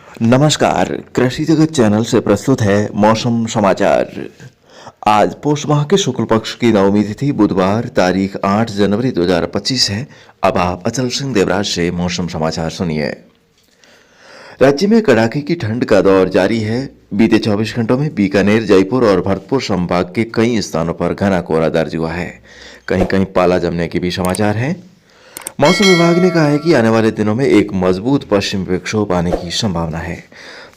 नमस्कार, कृषि जगत चैनल से प्रस्तुत है मौसम समाचार। आज पौष माह के शुक्ल पक्ष की नवमी तिथि बुधवार तारीख 8 जनवरी 2025 है। अब आप अचल सिंह देवराज से मौसम समाचार सुनिए। राज्य में कड़ाके की ठंड का दौर जारी है। बीते 24 घंटों में बीकानेर, जयपुर और भरतपुर संभाग के कई स्थानों पर घना कोहरा दर्ज हुआ है। कहीं कहीं पाला जमने के भी समाचार हैं। मौसम विभाग ने कहा है कि आने वाले दिनों में एक मजबूत पश्चिमी विक्षोभ आने की संभावना है,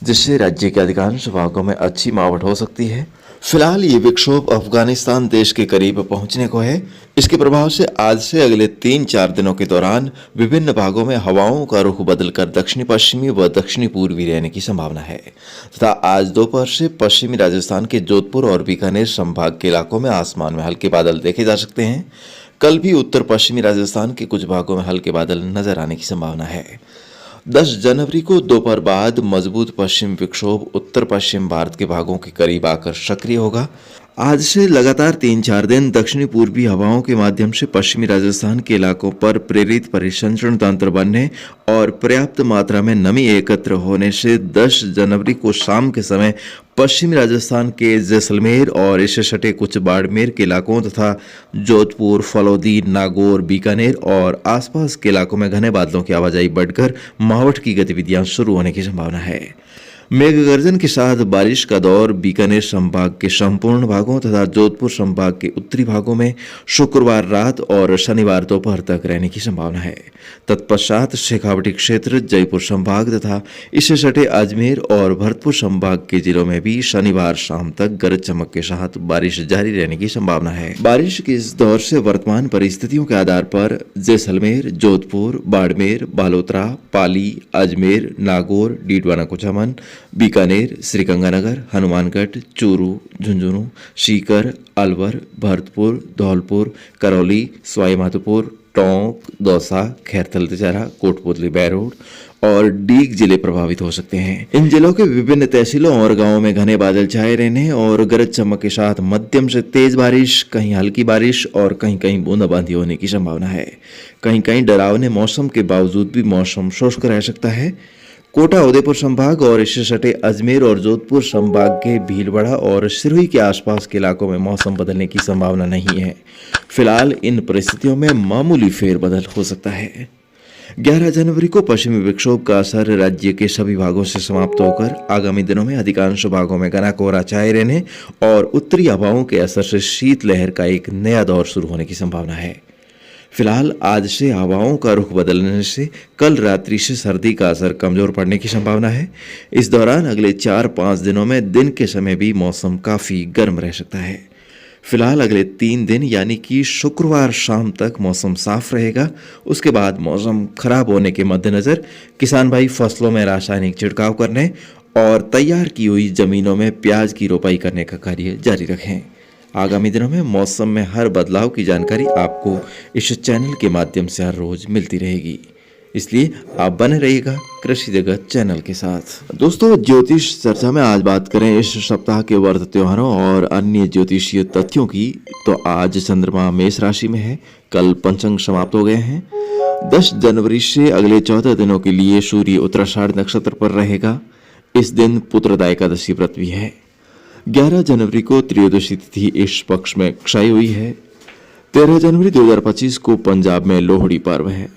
जिससे राज्य के अधिकांश भागों में अच्छी मावट हो सकती है। फिलहाल ये विक्षोभ अफगानिस्तान देश के करीब पहुंचने को है। इसके प्रभाव से आज से अगले 3-4 दिनों के दौरान विभिन्न भागों में हवाओं का रुख बदलकर दक्षिणी पश्चिमी व दक्षिणी पूर्वी रहने की संभावना है तथा आज दोपहर से पश्चिमी राजस्थान के जोधपुर और बीकानेर संभाग के इलाकों में आसमान में हल्के बादल देखे जा सकते हैं। कल भी उत्तर पश्चिमी राजस्थान के कुछ भागों में हल्के बादल नजर आने की संभावना है। 10 जनवरी को दोपहर बाद मजबूत पश्चिम विक्षोभ उत्तर पश्चिम भारत के भागों के करीब आकर सक्रिय होगा। आज से लगातार 3-4 दिन दक्षिणी पूर्वी हवाओं के माध्यम से पश्चिमी राजस्थान के इलाकों पर प्रेरित परिसंचरण तंत्र बनने और पर्याप्त मात्रा में नमी एकत्र होने से 10 जनवरी को शाम के समय पश्चिमी राजस्थान के जैसलमेर और इससे सटे कुछ बाड़मेर के इलाकों तथा जोधपुर, फलौदी, नागौर, बीकानेर और आसपास के इलाकों में घने बादलों की आवाजाही बढ़कर मावठ की गतिविधियां शुरू होने की संभावना है। मेघ गर्जन के साथ बारिश का दौर बीकानेर संभाग के संपूर्ण भागों तथा जोधपुर संभाग के उत्तरी भागों में शुक्रवार रात और शनिवार दोपहर तक रहने की संभावना है। तत्पश्चात शेखावटी क्षेत्र, जयपुर संभाग तथा इससे सटे अजमेर और भरतपुर संभाग के जिलों में भी शनिवार शाम तक गरज चमक के साथ बारिश जारी रहने की संभावना है। बारिश के इस दौर से वर्तमान परिस्थितियों के आधार पर जैसलमेर, जोधपुर, बाड़मेर, बालोतरा, पाली, अजमेर, नागौर, डीडवाना कुचामन, बीकानेर, श्रीगंगानगर, हनुमानगढ़, चूरू, झुंझुनू, सीकर, अलवर, भरतपुर, धौलपुर, करौली, सवाई माधोपुर, टोंक, दौसा, खैरथल तिजारा, कोटपुतली, बैरोड और डीग जिले प्रभावित हो सकते हैं। इन जिलों के विभिन्न तहसीलों और गांवों में घने बादल छाए रहने और गरज चमक के साथ मध्यम से तेज बारिश, कहीं हल्की बारिश और कहीं कहीं बूंदाबांदी होने की संभावना है। कहीं कहीं डरावने मौसम के बावजूद भी मौसम शुष्क रह सकता है। कोटा, उदयपुर संभाग और इससे सटे अजमेर और जोधपुर संभाग के भीलवाड़ा और सिरोही के आसपास के इलाकों में मौसम बदलने की संभावना नहीं है। फिलहाल इन परिस्थितियों में मामूली फेरबदल हो सकता है। 11 जनवरी को पश्चिमी विक्षोभ का असर राज्य के सभी भागों से समाप्त होकर आगामी दिनों में अधिकांश भागों में घना कोहरा छाए रहने और उत्तरी हवाओं के असर से शीतलहर का एक नया दौर शुरू होने की संभावना है। फिलहाल आज से हवाओं का रुख बदलने से कल रात्रि से सर्दी का असर कमजोर पड़ने की संभावना है। इस दौरान अगले 4-5 दिनों में दिन के समय भी मौसम काफी गर्म रह सकता है। फिलहाल अगले 3 दिन यानी कि शुक्रवार शाम तक मौसम साफ रहेगा। उसके बाद मौसम खराब होने के मद्देनजर किसान भाई फसलों में रासायनिक छिड़काव करने और तैयार की हुई जमीनों में प्याज की रोपाई करने का कार्य जारी रखें। आगामी दिनों में मौसम में हर बदलाव की जानकारी आपको इस चैनल के माध्यम से हर रोज मिलती रहेगी, इसलिए आप बने रहिएगा कृषि जगत चैनल के साथ। दोस्तों, ज्योतिष चर्चा में आज बात करें इस सप्ताह के व्रत त्योहारों और अन्य ज्योतिषीय तथ्यों की, तो आज चंद्रमा मेष राशि में है। कल पंचांग समाप्त हो गए हैं। 10 जनवरी से अगले 14 दिनों के लिए सूर्य उत्तराषाढ़ नक्षत्र पर रहेगा। इस दिन पुत्रदा एकादशी व्रत भी है। 11 जनवरी को त्रयोदशी तिथि इस पक्ष में क्षय हुई है। 13 जनवरी 2025 को पंजाब में लोहड़ी पर्व है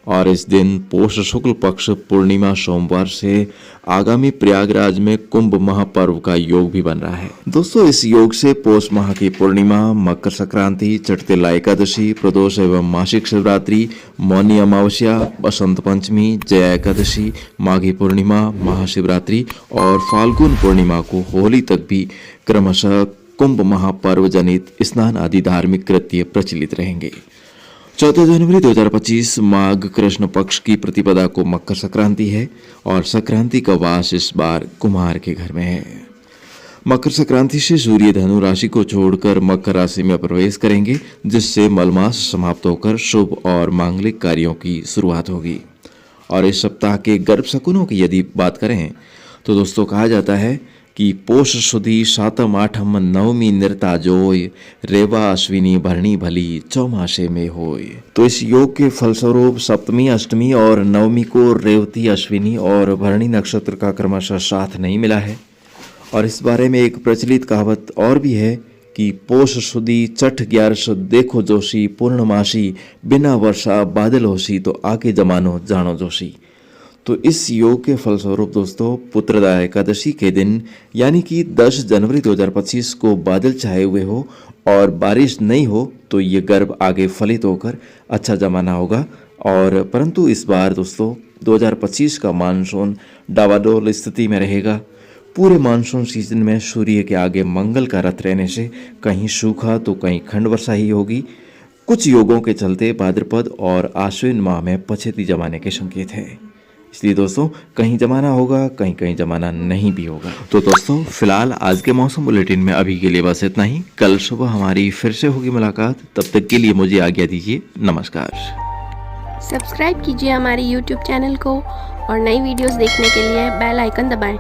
और इस दिन पौष शुक्ल पक्ष पूर्णिमा सोमवार से आगामी प्रयागराज में कुंभ महापर्व का योग भी बन रहा है। दोस्तों, इस योग से पौष माह की पूर्णिमा, मकर संक्रांति, चटतिला एकादशी, प्रदोष एवं मासिक शिवरात्रि, मौनी अमावस्या, बसंत पंचमी, जया एकादशी, माघी पूर्णिमा, महाशिवरात्रि और फाल्गुन पूर्णिमा को होली तक भी क्रमशः कुंभ महापर्व जनित स्नान आदि धार्मिक कृत्य प्रचलित रहेंगे। 14 जनवरी 2025 माघ कृष्ण पक्ष की प्रतिपदा को मकर संक्रांति है और संक्रांति का वास इस बार कुम्हार के घर में है। मकर संक्रांति से सूर्य धनु राशि को छोड़कर मकर राशि में प्रवेश करेंगे, जिससे मलमास समाप्त होकर शुभ और मांगलिक कार्यों की शुरुआत होगी। और इस सप्ताह के गर्भ शकुनों की यदि बात करें तो दोस्तों, कहा जाता है कि कि पोष सुदी सातम आठम नवमी निर्ता जोय, रेवा अश्विनी भरणी भली चौमासे में होय। तो इस योग के फलस्वरूप सप्तमी अष्टमी और नवमी को रेवती अश्विनी और भरणी नक्षत्र का क्रमशः साथ नहीं मिला है। और इस बारे में एक प्रचलित कहावत और भी है कि पोष सुदी चठ 11 देखो जोशी, पूर्णमासी बिना वर्षा बादल होशी, तो आके जमानो जानो जोशी। तो इस योग के फलस्वरूप दोस्तों पुत्रदा एकादशी के दिन यानी कि 10 जनवरी 2025 को बादल छाए हुए हो और बारिश नहीं हो तो ये गर्भ आगे फलित होकर अच्छा जमाना होगा। और परंतु इस बार दोस्तों 2025 का मानसून डावाडोल स्थिति में रहेगा। पूरे मानसून सीजन में सूर्य के आगे मंगल का रथ रहने से कहीं सूखा तो कहीं खंड वर्षा ही होगी। कुछ योगों के चलते भाद्रपद और आश्विन माह में पछेती जमाने के संकेत है। इसलिए दोस्तों कहीं जमाना होगा, कहीं कहीं जमाना नहीं भी होगा। तो दोस्तों फिलहाल आज के मौसम बुलेटिन में अभी के लिए बस इतना ही। कल सुबह हमारी फिर से होगी मुलाकात, तब तक के लिए मुझे आज्ञा दीजिए। नमस्कार। सब्सक्राइब कीजिए हमारे YouTube चैनल को और नई वीडियोस देखने के लिए बेल आइकन दबाएं।